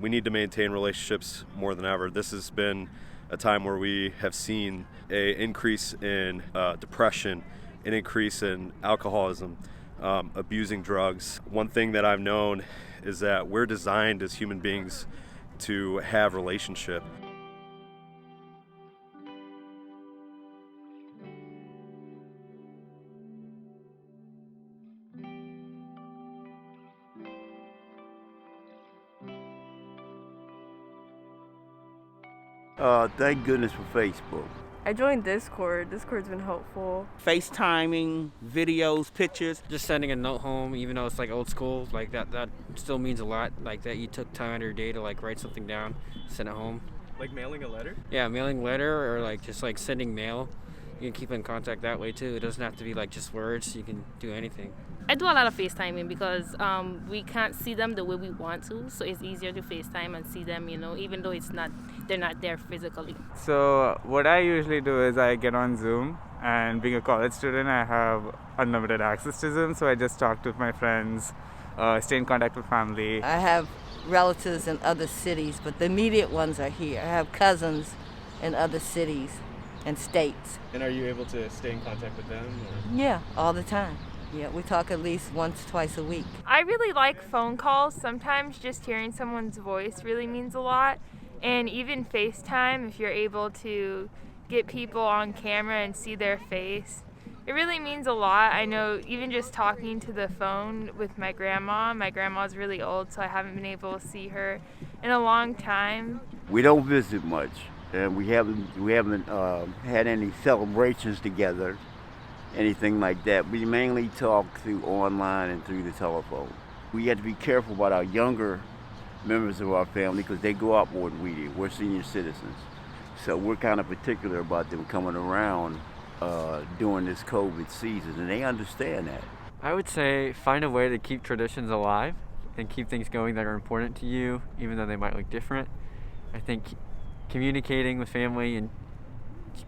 We need to maintain relationships more than ever. This has been a time where we have seen an increase in depression, an increase in alcoholism, abusing drugs. One thing that I've known is that we're designed as human beings to have relationship. Thank goodness for Facebook. I joined Discord. Discord's been helpful. FaceTiming, videos, pictures. Just sending a note home, even though it's like old school, like that still means a lot. Like that you took time out of your day to like write something down, send it home. Like mailing a letter? Yeah, mailing a letter or like just like sending mail. You can keep in contact that way too. It doesn't have to be like just words. You can do anything. I do a lot of FaceTiming because we can't see them the way we want to, so it's easier to FaceTime and see them, even though they're not there physically. So what I usually do is I get on Zoom, and being a college student, I have unlimited access to Zoom, so I just talk to my friends, stay in contact with family. I have relatives in other cities, but the immediate ones are here. I have cousins in other cities and states. And are you able to stay in contact with them? Or? Yeah, all the time. Yeah, we talk at least once, twice a week. I really like phone calls. Sometimes just hearing someone's voice really means a lot. And even FaceTime, if you're able to get people on camera and see their face, it really means a lot. I know even just talking to the phone with my grandma's really old, so I haven't been able to see her in a long time. We don't visit much, and we haven't had any celebrations together, anything like that. We mainly talk through online and through the telephone. We have to be careful about our younger members of our family because they go out more than we do. We're senior citizens, so we're kind of particular about them coming around during this COVID season, and they understand that. I would say find a way to keep traditions alive and keep things going that are important to you, even though they might look different. I think communicating with family and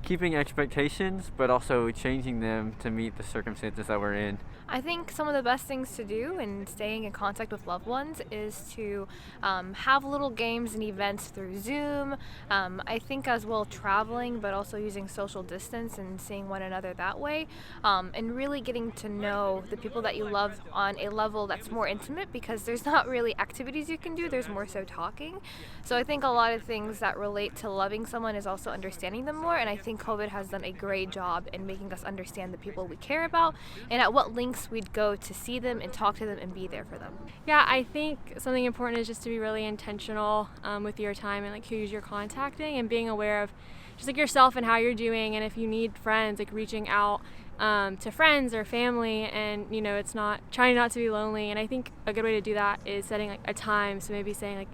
keeping expectations, but also changing them to meet the circumstances that we're in. I think some of the best things to do in staying in contact with loved ones is to have little games and events through Zoom. I think as well traveling, but also using social distance and seeing one another that way, and really getting to know the people that you love on a level that's more intimate, because there's not really activities you can do, there's more so talking. So I think a lot of things that relate to loving someone is also understanding them more, and I think COVID has done a great job in making us understand the people we care about and at what lengths we'd go to see them and talk to them and be there for them. Yeah, I think something important is just to be really intentional with your time and like who you're contacting, and being aware of just like yourself and how you're doing, and if you need friends, like reaching out to friends or family, and it's not trying not to be lonely. And I think a good way to do that is setting like a time, so maybe saying like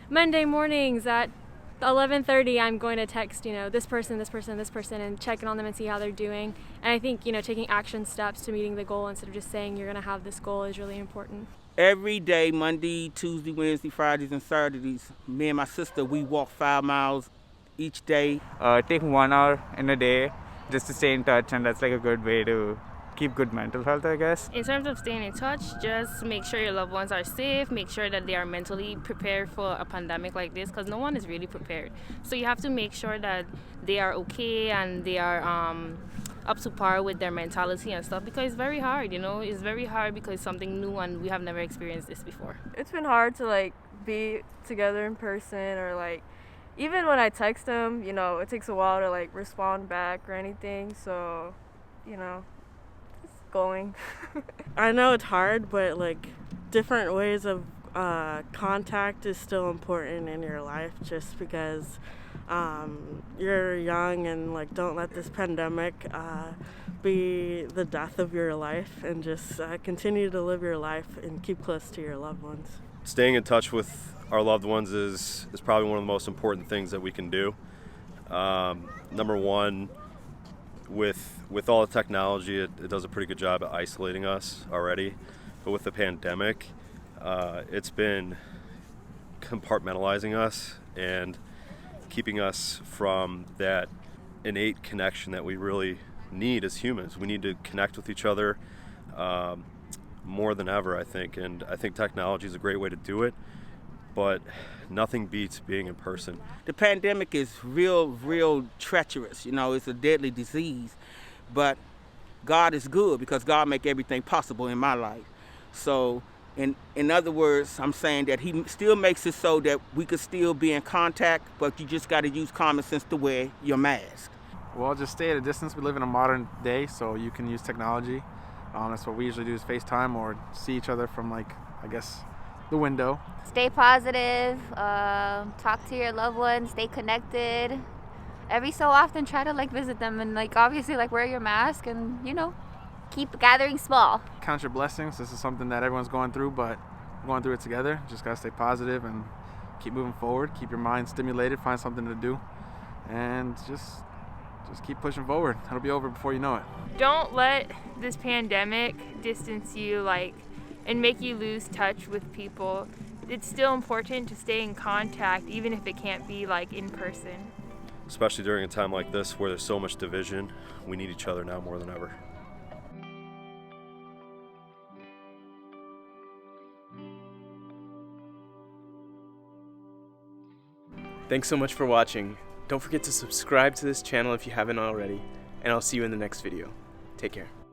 Monday mornings at 11:30 I'm going to text this person, and checking on them and see how they're doing. And I think taking action steps to meeting the goal instead of just saying you're going to have this goal is really important. Every day, Monday, Tuesday, Wednesday, Fridays, and Saturdays, me and my sister, we walk 5 miles each day. Take 1 hour in a day just to stay in touch, and that's like a good way to keep good mental health, I guess. In terms of staying in touch, just make sure your loved ones are safe, make sure that they are mentally prepared for a pandemic like this, because no one is really prepared. So you have to make sure that they are okay and they are up to par with their mentality and stuff, because it's very hard, it's very hard because it's something new and we have never experienced this before. It's been hard to be together in person, or even when I text them, it takes a while to respond back or anything, so going. I know it's hard, but different ways of contact is still important in your life, just because you're young, and don't let this pandemic be the death of your life, and just continue to live your life and keep close to your loved ones. Staying in touch with our loved ones is probably one of the most important things that we can do. Number one, with all the technology, it does a pretty good job at isolating us already. But with the pandemic, it's been compartmentalizing us and keeping us from that innate connection that we really need as humans. We need to connect with each other more than ever, I think. And I think technology is a great way to do it. but nothing beats being in person. The pandemic is real treacherous. You know, it's a deadly disease, but God is good because God make everything possible in my life. So in other words, I'm saying that he still makes it so that we could still be in contact, but you just got to use common sense to wear your mask. Well, just stay at a distance. We live in a modern day, so you can use technology. That's what we usually do, is FaceTime or see each other from, like, I guess, the window. Stay positive, talk to your loved ones, stay connected. Every so often try to like visit them and like obviously like wear your mask and, you know, keep gathering small. Count your blessings. This is something that everyone's going through, but we're going through it together. Just gotta stay positive and keep moving forward. Keep your mind stimulated, find something to do, and just keep pushing forward. It'll be over before you know it. Don't let this pandemic distance you and make you lose touch with people. It's still important to stay in contact even if it can't be like in person. Especially during a time like this where there's so much division, we need each other now more than ever. Thanks so much for watching. Don't forget to subscribe to this channel if you haven't already, and I'll see you in the next video. Take care.